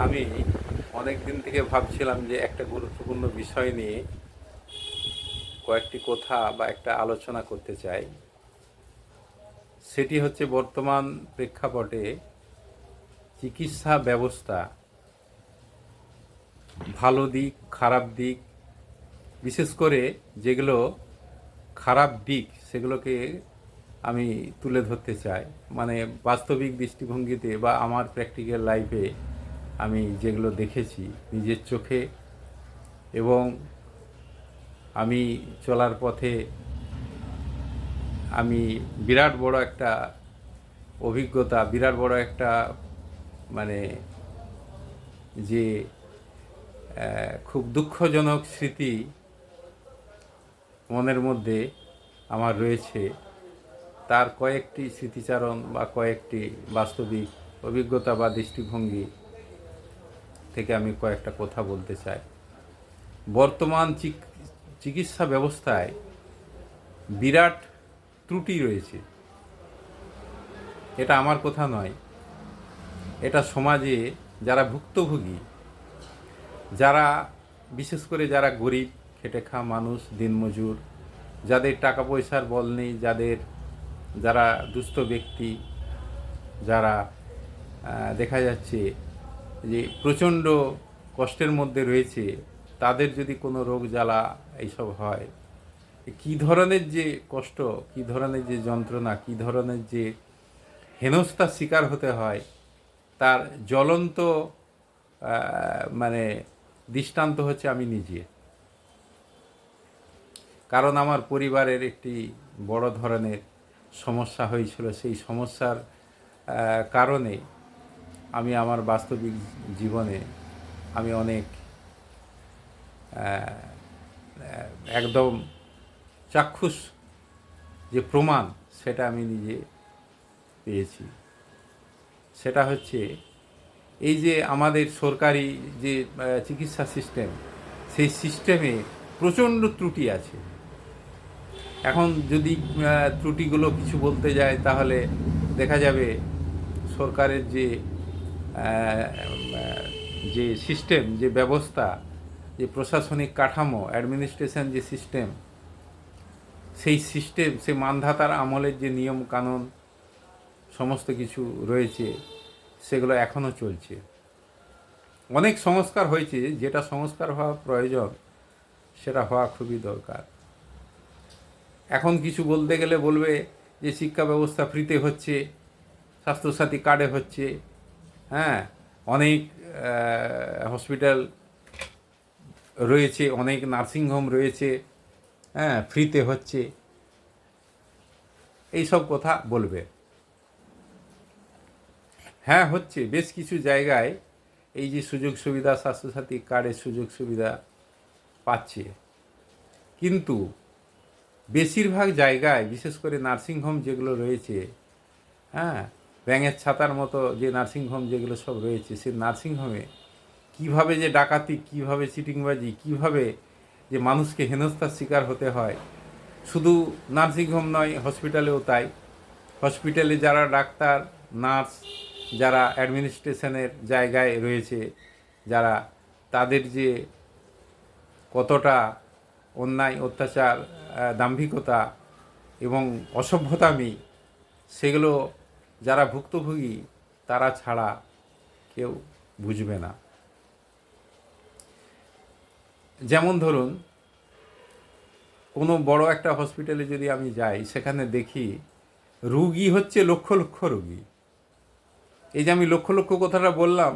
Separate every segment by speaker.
Speaker 1: আমি অনেক দিন থেকে ভাবছিলাম যে একটা গুরুত্বপূর্ণ বিষয় নিয়ে কয়েকটি কথা বা একটা আলোচনা করতে চাই। সেটি হচ্ছে বর্তমান প্রেক্ষাপটে চিকিৎসা ব্যবস্থা, ভালো দিক, খারাপ দিক, বিশেষ করে যেগুলো খারাপ দিক সেগুলোকে আমি তুলে ধরতে চাই। মানে বাস্তবিক দৃষ্টিভঙ্গিতে বা আমার প্র্যাকটিক্যাল লাইফে আমি যেগুলো দেখেছি নিজের চোখে, এবং আমি চলার পথে আমি বিরাট বড় একটা অভিজ্ঞতা, বিরাট বড় একটা মানে যে খুব দুঃখজনক স্মৃতি মনের মধ্যে আমার রয়েছে, তার কয়েকটি স্মৃতিচারণ বা কয়েকটি বাস্তবিক অভিজ্ঞতা বা দৃষ্টিভঙ্গি থেকে আমি কয়েকটা কথা বলতে চাই। বর্তমান চিকিৎসা ব্যবস্থায় বিরাট ত্রুটি রয়েছে। এটা আমার কথা নয়, এটা সমাজে যারা ভুক্তভোগী, যারা বিশেষ করে যারা গরিব খেটে খাওয়া মানুষ, দিনমজুর, যাদের টাকা পয়সার বল নেই, যারা দুস্থ ব্যক্তি, যারা দেখা যাচ্ছে যে প্রচণ্ড কষ্টের মধ্যে রয়েছে, তাদের যদি কোনো রোগ জ্বালা এইসব হয়, কী ধরনের যে কষ্ট, কী ধরনের যে যন্ত্রণা, কী ধরনের যে হেনস্থার শিকার হতে হয়, তার জ্বলন্ত মানে দৃষ্টান্ত হচ্ছে আমি নিজে। কারণ আমার পরিবারের একটি বড় ধরনের সমস্যা হয়েছিল। সেই সমস্যার কারণে আমি আমার বাস্তবিক জীবনে আমি অনেক একদম চাক্ষুষ যে প্রমাণ, সেটা আমি নিজে পেয়েছি। সেটা হচ্ছে এই যে আমাদের সরকারি যে চিকিৎসা সিস্টেম, সেই সিস্টেমে প্রচণ্ড ত্রুটি আছে। এখন যদি ত্রুটিগুলো কিছু বলতে যায়, তাহলে দেখা যাবে সরকারের যে সিস্টেম, যে ব্যবস্থা, যে প্রশাসনিক কাঠামো, অ্যাডমিনিস্ট্রেশন যে সিস্টেম, সেই সিস্টেম, সে মানধাতার আমলের যে নিয়ম কানুন সমস্ত কিছু রয়েছে, সেগুলো এখনও চলছে। অনেক সংস্কার হয়েছে, যেটা সংস্কার হওয়া প্রয়োজন সেটা হওয়া খুবই দরকার। এখন কিছু বলতে গেলে বলবে যে শিক্ষা ব্যবস্থা ফ্রিতে হচ্ছে, স্বাস্থ্যসাথী কার্ডে হচ্ছে, হ্যাঁ, অনেক হসপিটাল রয়েছে, অনেক নার্সিংহোম রয়েছে, হ্যাঁ, ফ্রিতে হচ্ছে, এইসব কথা বলবে। হ্যাঁ, হচ্ছে বেশ কিছু জায়গায় এই যে সুযোগ সুবিধা, স্বাস্থ্যসাথী কার্ডের সুযোগ সুবিধা পাচ্ছে, কিন্তু বেশিরভাগ জায়গায়, বিশেষ করে নার্সিংহোম যেগুলো রয়েছে, হ্যাঁ, ব্যাঙের ছাতার মতো যে নার্সিংহোম যেগুলো সব রয়েছে, সেই নার্সিংহোমে কীভাবে যে ডাকাতি, কীভাবে চিটিংবাজি, কীভাবে যে মানুষকে হেনস্থার শিকার হতে হয়, শুধু নার্সিংহোম নয়, হসপিটালেও তাই। হসপিটালে যারা ডাক্তার, নার্স, যারা অ্যাডমিনিস্ট্রেশনের জায়গায় রয়েছে, যারা, তাদের যে কতটা অন্যায়, অত্যাচার, দাম্ভিকতা এবং অসভ্যতামি, সেগুলো যারা ভুক্তভোগী তারা ছাড়া কেউ বুঝবে না। যেমন ধরুন, কোনো বড় একটা হসপিটালে যদি আমি যাই, সেখানে দেখি রুগী হচ্ছে লক্ষ লক্ষ রুগী। এই যে আমি লক্ষ লক্ষ কথাটা বললাম,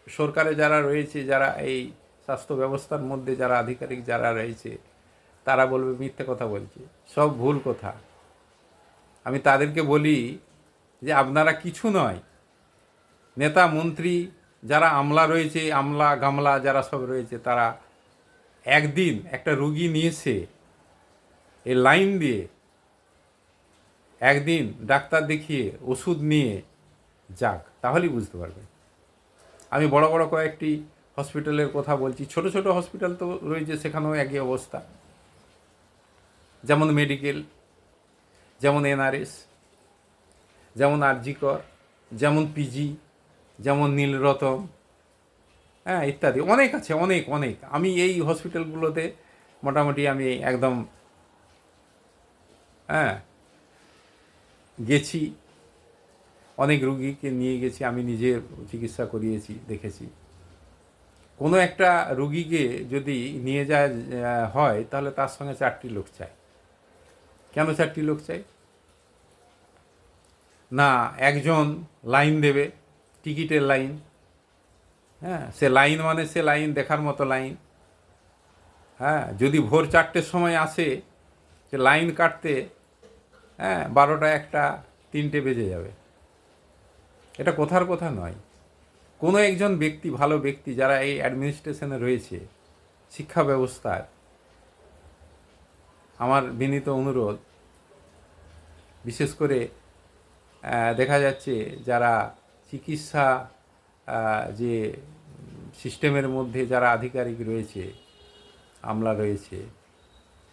Speaker 1: সরকারে যারা রয়েছে, যারা এই স্বাস্থ্য ব্যবস্থার মধ্যে যারা আধিকারিক যারা রয়েছে, তারা বলবে মিথ্যে কথা বলছে, সব ভুল কথা। আমি তাদেরকে বলি যে আপনারা কিছু নয়, নেতা মন্ত্রী যারা আমলা রয়েছে, আমলা গামলা যারা সব রয়েছে, তারা একদিন একটা রুগী নিয়েছে এই লাইন দিয়ে, একদিন ডাক্তার দেখিয়ে ওষুধ নিয়ে যাক, তাহলেই বুঝতে পারবেন। আমি বড় বড় কয়েকটি হসপিটালের কথা বলছি, ছোট ছোট হসপিটাল তো রয়েছে, সেখানেও একই অবস্থা। যেমন মেডিকেল, যেমন এনআরএস, যেমন আরজি কর, যেমন পিজি, যেমন নীলরতন, হ্যাঁ, ইত্যাদি অনেক আছে, অনেক অনেক। আমি এই হসপিটালগুলোতে মোটামুটি আমি একদম হ্যাঁ গেছি, অনেক রুগীকে নিয়ে গেছি, আমি নিজে চিকিৎসা করিয়েছি, দেখেছি। কোনো একটা রুগীকে যদি নিয়ে যায় হয়, তাহলে তার সঙ্গে 4টি লোক চাই। কেন 4টি লোক চাই? না একজন লাইন দেবে, টিকিটের লাইন, হ্যাঁ সে লাইন মানে সে লাইন দেখার মতো লাইন। হ্যাঁ, যদি ভোর 4টের সময় আসে, সে লাইন কাটতে 12টা, 1টা, 3টে বেজে যাবে। এটা কথার কথা নয়। কোনো একজন ব্যক্তি, ভালো ব্যক্তি যারা এই অ্যাডমিনিস্ট্রেশনে রয়েছে, শিক্ষা ব্যবস্থায়, আমার বিনীত অনুরোধ, বিশেষ করে দেখা যাচ্ছে যারা চিকিৎসা যে সিস্টেমের মধ্যে যারা আধিকারিক রয়েছে, আমলা রয়েছে,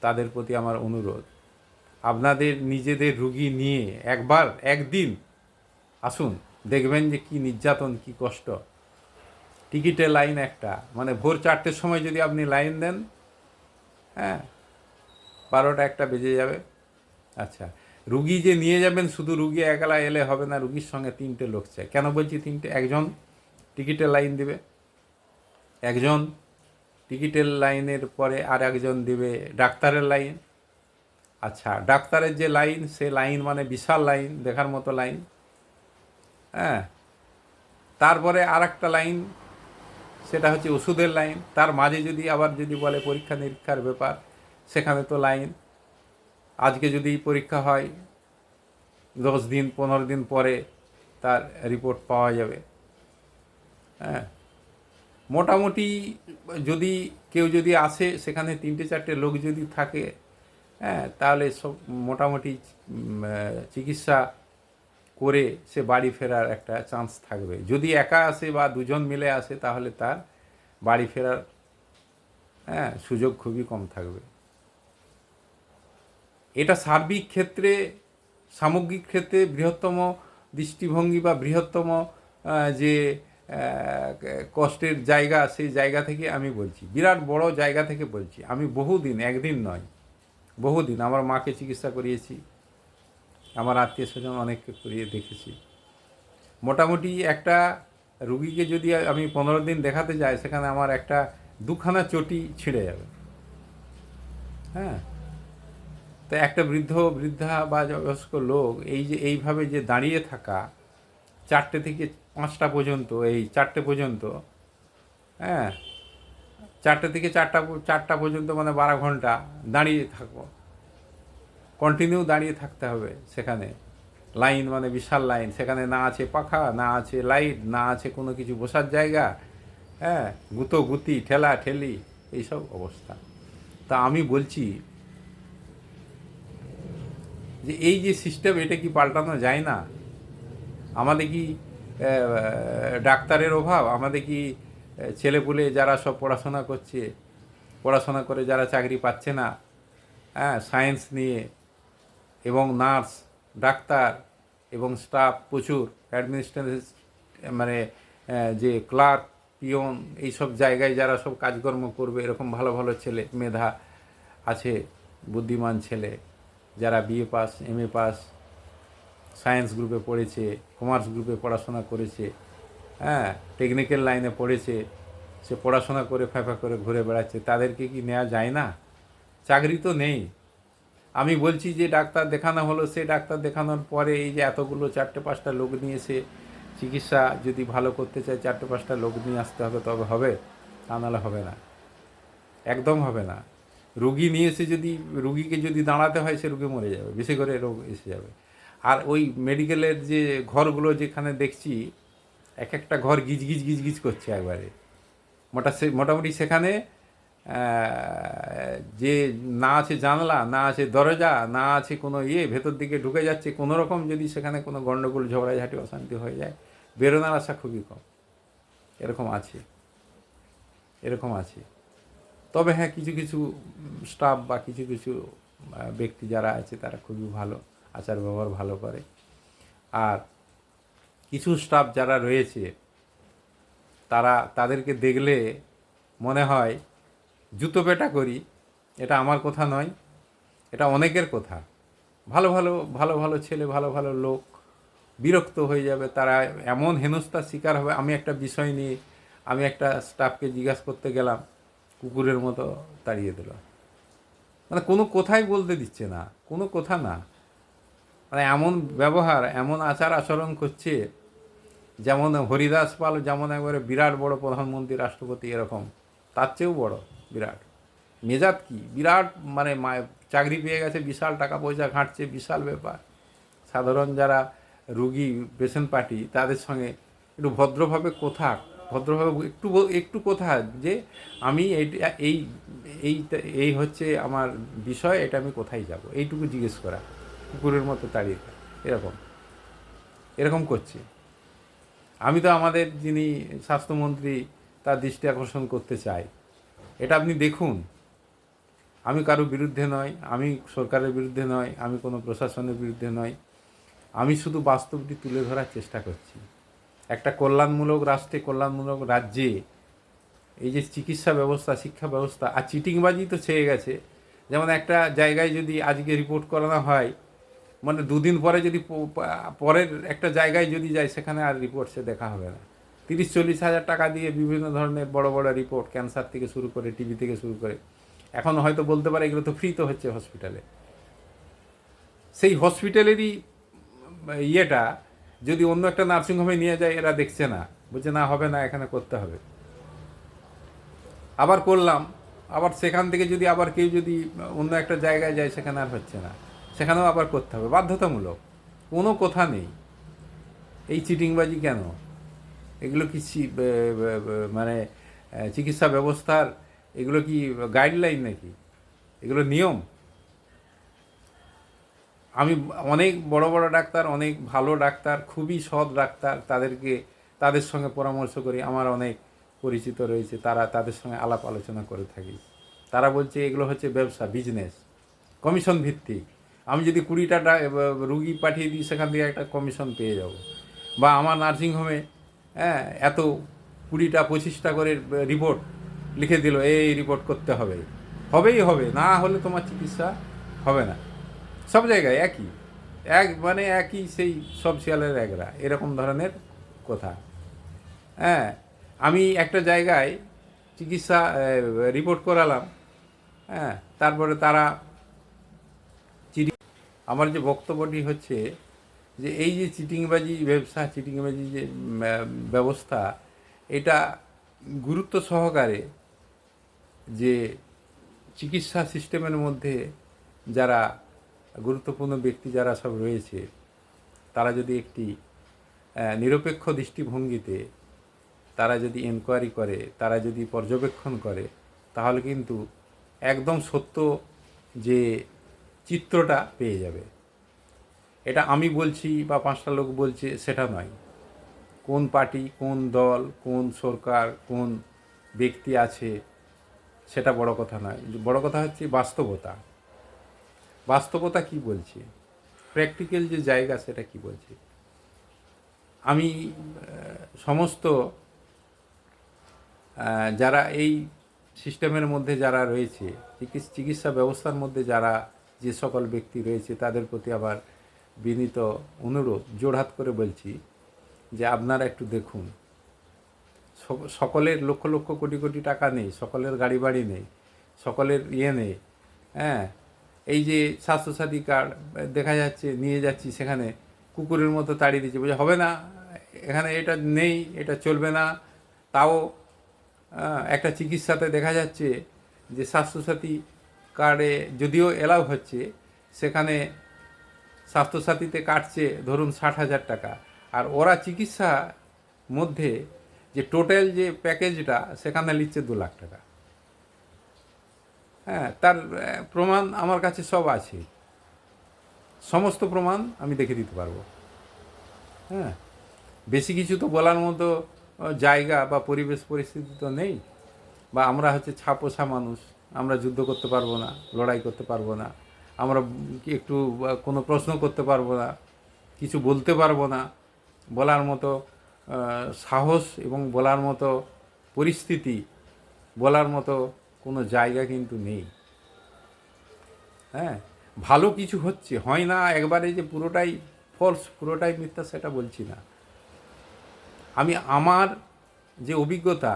Speaker 1: তাদের প্রতি আমার অনুরোধ, আপনাদের নিজেদের রুগী নিয়ে একদিন আসুন, দেখবেন যে কি নির্যাতন, কি কষ্ট। টিকিটের লাইন একটা, মানে ভোর 4টের সময় যদি আপনি লাইন দেন, হ্যাঁ 12টা, 1টা বেজে যাবে। আচ্ছা, রুগী যে নিয়ে যাবেন, শুধু রুগী একলা এলে হবে না, রুগীর সঙ্গে 3টে লোক চাই। কেন বলছি 3টে? একজন টিকিটের লাইন দিবে, একজন টিকিটের লাইনের পরে আর একজন দিবে ডাক্তারের লাইন। আচ্ছা, ডাক্তারের যে লাইন, সে লাইন মানে বিশাল লাইন, দেখার মতো লাইন। হ্যাঁ, তারপরে আর একটা লাইন, সেটা হচ্ছে ওষুধের লাইন। তার মাঝে যদি আবার যদি বলে পরীক্ষা নিরীক্ষার ব্যাপার, সেখানে তো লাইন। আজকে যদি পরীক্ষা হয়, 10 দিন 15 দিন পরে তার রিপোর্ট পাওয়া যাবে। হ্যাঁ, মোটামুটি যদি কেউ যদি আসে, সেখানে 3টে 4টে লোক যদি থাকে, হ্যাঁ তাহলে সব মোটামুটি চিকিৎসা করে সে বাড়ি ফেরার একটা চান্স থাকবে। যদি একা আসে বা দুজন মিলে আসে, তাহলে তার বাড়ি ফেরার সুযোগ খুবই কম থাকবে। এটা সার্বিক ক্ষেত্রে, সামগ্রিক ক্ষেত্রে বৃহত্তম দৃষ্টিভঙ্গি বা বৃহত্তম যে কষ্টের জায়গা, সেই জায়গা থেকে আমি বলছি, বিরাট বড় জায়গা থেকে বলছি। আমি বহুদিন, একদিন নয়, বহুদিন আমার মাকে চিকিৎসা করিয়েছি, আমার আত্মীয় স্বজন অনেককে করিয়ে দেখেছি। মোটামুটি একটা রুগীকে যদি আমি 15 দিন দেখাতে যাই, সেখানে আমার একটা 2খানা চটি ছিঁড়ে যাবে। হ্যাঁ, তো একটা বৃদ্ধা বা বয়স্ক লোক এই যে এইভাবে যে দাঁড়িয়ে থাকা 4টে থেকে 5টা পর্যন্ত, এই 4টে পর্যন্ত, হ্যাঁ 4টে থেকে 4টা পর্যন্ত, মানে 12 ঘন্টা দাঁড়িয়ে থাকবো, কন্টিনিউ দাঁড়িয়ে থাকতে হবে সেখানে। লাইন মানে বিশাল লাইন, সেখানে না আছে পাখা, না আছে লাইট, না আছে কোনো কিছু বসার জায়গা, হ্যাঁ গুতি ঠেলা ঠেলি, এইসব অবস্থা। তা আমি বলছি যে এই যে সিস্টেম, এটা কি পাল্টানো যায় না? আমাদের কি ডাক্তারের অভাব? আমাদের কি ছেলেপুলে যারা সব পড়াশোনা করছে, পড়াশোনা করে যারা চাকরি পাচ্ছে না, হ্যাঁ সায়েন্স নিয়ে, এবং নার্স, ডাক্তার এবং স্টাফ প্রচুর, অ্যাডমিনিস্ট্রেশন মানে যে ক্লার্ক, পিয়ন, এইসব জায়গায় যারা সব কাজকর্ম করবে, এরকম ভালো ভালো ছেলে মেধা আছে, বুদ্ধিমান ছেলে, যারা BA pass, MA pass, science গ্রুপে পড়েছে, কমার্স গ্রুপে পড়াশোনা করেছে, হ্যাঁ টেকনিক্যাল লাইনে পড়েছে, সে পড়াশোনা করে ফ্যাফা করে ঘুরে বেড়াচ্ছে, তাদেরকে কি নেওয়া যায় না? চাকরি তো নেই। আমি বলছি যে ডাক্তার দেখানো হলো, সে ডাক্তার দেখানোর পরে এই যে এতগুলো 4টে 5টা লোক নিয়ে এসে চিকিৎসা যদি ভালো করতে চায়, 4টে 5টা লোক নিয়ে আসতে হবে, তবে হবে, তা নাহলে হবে না, একদম হবে না। রুগী নিয়ে এসে যদি, রুগীকে যদি দাঁড়াতে হয়, সে রুগী মরে যাবে, বেশি করে রোগ এসে যাবে। আর ওই মেডিকেলের যে ঘরগুলো যেখানে দেখছি, এক একটা ঘর গিজ গিজ গিজ গিজ করছে একবারে। মোটামুটি সেখানে যে না আছে জানলা, না আছে দরজা, না আছে কোনো ভেতর দিকে ঢুকে যাচ্ছে, কোনো রকম যদি সেখানে কোনো গণ্ডগোল, ঝগড়াঝাটি, অশান্তি হয়ে যায়, বেরোনোর আশা খুবই কম। এরকম আছে, এরকম আছে। তবে হ্যাঁ, কিছু কিছু স্টাফ বা কিছু কিছু ব্যক্তি যারা আছে, তারা খুবই ভালো, আচার ব্যবহার ভালো করে। আর কিছু স্টাফ যারা রয়েছে, তাদেরকে দেখলে মনে হয় জুতো পেটা করি। এটা আমার কথা নয়, এটা অনেকের কথা। ভালো ভালো ভালো ভালো ছেলে, ভালো ভালো লোক বিরক্ত হয়ে যাবে, তারা এমন হেনস্থার শিকার হবে। আমি একটা বিষয় নিয়ে আমি একটা স্টাফকে জিজ্ঞাসা করতে গেলাম, কুকুরের মতো তাড়িয়ে দিল। মানে কোনো কথাই বলতে দিচ্ছে না, কোনো কথা না, মানে এমন ব্যবহার, এমন আচার আচরণ করছে যেমন হরিদাস পাল যেমন একবারে বিরাট বড় প্রধানমন্ত্রী রাষ্ট্রপতি, এরকম তার চেয়েও বড় বিরাট মেজাজ কি বিরাট, মানে চাকরি পেয়ে গেছে, বিশাল টাকা পয়সা ঘাঁটছে, বিশাল ব্যাপার। সাধারণ যারা রুগী পেশেন্ট পার্টি তাদের সঙ্গে একটু ভদ্রভাবে কথা, ভদ্রভাবে একটু একটু কথা, যে আমি এই এই এই হচ্ছে আমার বিষয়, এটা আমি কোথায় যাব, এইটুকু জিজ্ঞেস করা, কুকুরের মতো তাড়িয়ে এরকম এরকম করছে। আমি তো আমাদের যিনি স্বাস্থ্যমন্ত্রী তার দৃষ্টি আকর্ষণ করতে চাই, এটা আপনি দেখুন। আমি কারো বিরুদ্ধে নয়, আমি সরকারের বিরুদ্ধে নয়, আমি কোনো প্রশাসনের বিরুদ্ধে নয়, আমি শুধু বাস্তবটি তুলে ধরার চেষ্টা করছি। একটা কল্যাণমূলক রাষ্ট্রে, কল্যাণমূলক রাজ্যে এই যে চিকিৎসা ব্যবস্থা, শিক্ষা ব্যবস্থা আর চিটিংবাজি তো ছেয়ে গেছে। যেমন একটা জায়গায় যদি আজকে রিপোর্ট করানো হয়, মানে দুদিন পরে যদি পরের একটা জায়গায় যদি যায়, সেখানে আর রিপোর্ট সে দেখা হবে না। 30-40 হাজার টাকা দিয়ে বিভিন্ন ধরনের বড় বড় রিপোর্ট, ক্যান্সার থেকে শুরু করে, টিবি থেকে শুরু করে, এখন হয়তো বলতে পারে এগুলো তো ফ্রি তো হচ্ছে হসপিটালে। সেই হসপিটালেরই ইয়েটা যদি অন্য একটা নার্সিংহোমে নিয়ে যায়, এরা দেখছে না, বলছে না হবে না, এখানে করতে হবে। আবার করলাম, আবার সেখান থেকে যদি আবার কেউ যদি অন্য একটা জায়গায় যায়, সেখানে আর হচ্ছে না, সেখানেও আবার করতে হবে, বাধ্যতামূলক। কোনো কথা নেই। এই চিটিংবাজি কেন? এগুলো কি মানে চিকিৎসা ব্যবস্থার এগুলো কি গাইডলাইন নাকি? এগুলো নিয়ম? আমি অনেক বড় বড় ডাক্তার, অনেক ভালো ডাক্তার, খুবই সৎ ডাক্তার, তাদের সঙ্গে পরামর্শ করি, আমার অনেক পরিচিত রয়েছে, তাদের সঙ্গে আলাপ আলোচনা করে থাকি। তারা বলছে এগুলো হচ্ছে ব্যবসা, বিজনেস, কমিশন ভিত্তিক। আমি যদি 20টা রুগী পাঠিয়ে দিই, সেখান থেকে একটা কমিশন পেয়ে যাব। বা আমার নার্সিংহোমে এত 20টা 25টা করে রিপোর্ট লিখে দিল, এই রিপোর্ট করতে হবে, হবেই হবে, না হলে তোমার চিকিৎসা হবে না। সব জায়গায় একই, মানে একই, সেই সব শিয়ালের একরা, এরকম ধরনের কথা। হ্যাঁ, আমি একটা জায়গায় চিকিৎসা রিপোর্ট করালাম, হ্যাঁ, তারপরে তারা আমার যে বক্তব্যটি হচ্ছে যে এই যে চিটিংবাজি ব্যবসা, চিটিংবাজি যে ব্যবস্থা, এটা গুরুত্ব সহকারে যে চিকিৎসা সিস্টেমের মধ্যে যারা গুরুত্বপূর্ণ ব্যক্তি যারা সব রয়েছে, তারা যদি একটি নিরপেক্ষ দৃষ্টিভঙ্গিতে তারা যদি এনকোয়ারি করে, তারা যদি পর্যবেক্ষণ করে, তাহলে কিন্তু একদম সত্য যে চিত্রটা পেয়ে যাবে। এটা আমি বলছি বা 5টা লোক বলছে সেটা নয়। কোন পার্টি, কোন দল, কোন সরকার, কোন ব্যক্তি আছে, সেটা বড় কথা নয়। বড় কথা হচ্ছে বাস্তবতা। বাস্তবতা কি বলছে, প্র্যাকটিক্যাল যে জায়গা সেটা কি বলছে। আমি সমস্ত যারা এই সিস্টেমের মধ্যে যারা রয়েছে, চিকিৎসা ব্যবস্থার মধ্যে যারা যে সকল ব্যক্তি রয়েছে, তাদের প্রতি আবার বিনীত অনুরোধ, জোড়হাত করে বলছি যে আপনারা একটু দেখুন। সকলের লক্ষ লক্ষ কোটি কোটি টাকা নেই, সকলের গাড়ি বাড়ি নেই, সকলের নেই। হ্যাঁ, এই যে স্বাস্থ্যসাথী কার্ড দেখা যাচ্ছে, নিয়ে যাচ্ছি, সেখানে কুকুরের মতো তাড়িয়ে দিচ্ছে, বলছে হবে না, এখানে এটা নেই, এটা চলবে না। তাও একটা চিকিৎসাতে দেখা যাচ্ছে যে স্বাস্থ্যসাথী কার্ডে যদিও এলাও হচ্ছে, সেখানে স্বাস্থ্যসাথীতে কাটছে ধরুন 60,000 টাকা, আর ওরা চিকিৎসা মধ্যে যে টোটাল যে প্যাকেজটা, সেখানে নিচ্ছে 2 লাখ টাকা। হ্যাঁ, তার প্রমাণ আমার কাছে সব আছে, সমস্ত প্রমাণ আমি দেখে দিতে পারবো। হ্যাঁ, বেশি কিছু তো বলার মতো জায়গা বা পরিবেশ পরিস্থিতি তো নেই। বা আমরা হচ্ছে ছাপোষা মানুষ, আমরা যুদ্ধ করতে পারবো না, লড়াই করতে পারবো না, আমরা একটু কোনো প্রশ্ন করতে পারবো না, কিছু বলতে পারবো না, বলার মতো সাহস এবং বলার মতো পরিস্থিতি, বলার মতো কোনো জায়গা কিন্তু নেই। হ্যাঁ, ভালো কিছু হচ্ছে, হয় না একবারে যে পুরোটাই ফলস, পুরোটাই মিথ্যা সেটা বলছি না। আমি আমার যে অভিজ্ঞতা,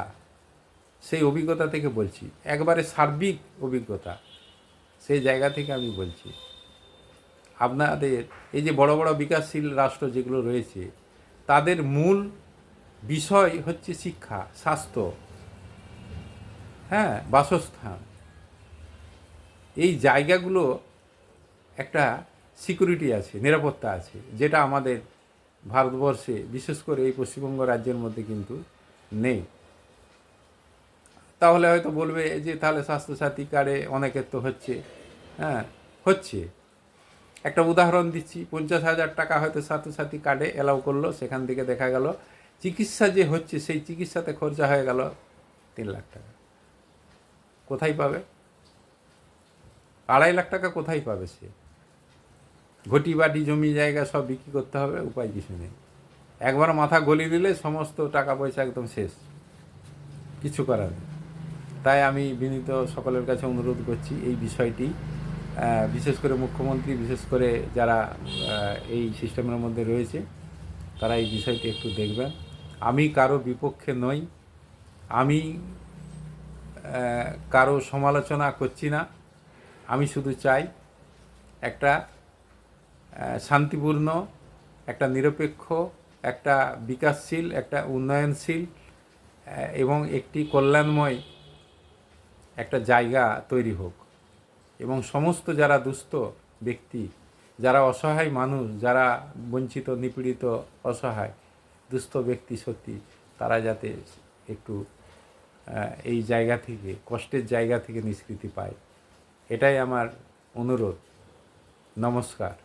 Speaker 1: সেই অভিজ্ঞতা থেকে বলছি, একবারে সার্বিক অভিজ্ঞতা, সেই জায়গা থেকে আমি বলছি। আপনাদের এই যে বড় বড় বিকাশশীল রাষ্ট্র যেগুলো রয়েছে, তাদের মূল বিষয় হচ্ছে শিক্ষা, স্বাস্থ্য, হ্যাঁ, বাসস্থান। এই জায়গাগুলো একটা সিকিউরিটি আছে, নিরাপত্তা আছে, যেটা আমাদের ভারতবর্ষে, বিশেষ করে এই পশ্চিমবঙ্গ রাজ্যের মধ্যে কিন্তু নেই। তাহলে হয়তো বলবে যে তাহলে স্বাস্থ্যসাথী কার্ডে অনেকের তো হচ্ছে। হ্যাঁ, হচ্ছে। একটা উদাহরণ দিচ্ছি, 50,000 টাকা হয়তো স্বাস্থ্যসাথী কার্ডে অ্যালাউ করলো, সেখান থেকে দেখা গেল চিকিৎসা যে হচ্ছে সেই চিকিৎসাতে খরচা হয়ে গেল 3 লাখ টাকা। কোথায় পাবে? 2.5 লাখ টাকা কোথায় পাবে সে? ঘটি বাটি জমি জায়গা সব বিক্রি করতে হবে, উপায় কিছু নেই। একবার মাথা গলিয়ে দিলে সমস্ত টাকা পয়সা একদম শেষ, কিছু করার নেই। তাই আমি বিনীত সকলের কাছে অনুরোধ করছি এই বিষয়টি, বিশেষ করে মুখ্যমন্ত্রী, বিশেষ করে যারা এই সিস্টেমের মধ্যে রয়েছে, তারা এই বিষয়টি একটু দেখবেন। আমি কারো বিপক্ষে নই, আমি কারো সমালোচনা করছি না। আমি শুধু চাই একটা শান্তিপূর্ণ, একটা নিরপেক্ষ, একটা বিকাশশীল, একটা উন্নয়নশীল এবং একটি কল্যাণময় একটা জায়গা তৈরি হোক, এবং সমস্ত যারা দুস্থ ব্যক্তি, যারা অসহায় মানুষ, যারা বঞ্চিত, নিপীড়িত, অসহায় দুস্থ ব্যক্তি সত্যি, তারা যাতে একটু এই জায়গা থেকে, কষ্টের জায়গা থেকে নিষ্কৃতি পায়, এটাই আমার অনুরোধ। নমস্কার।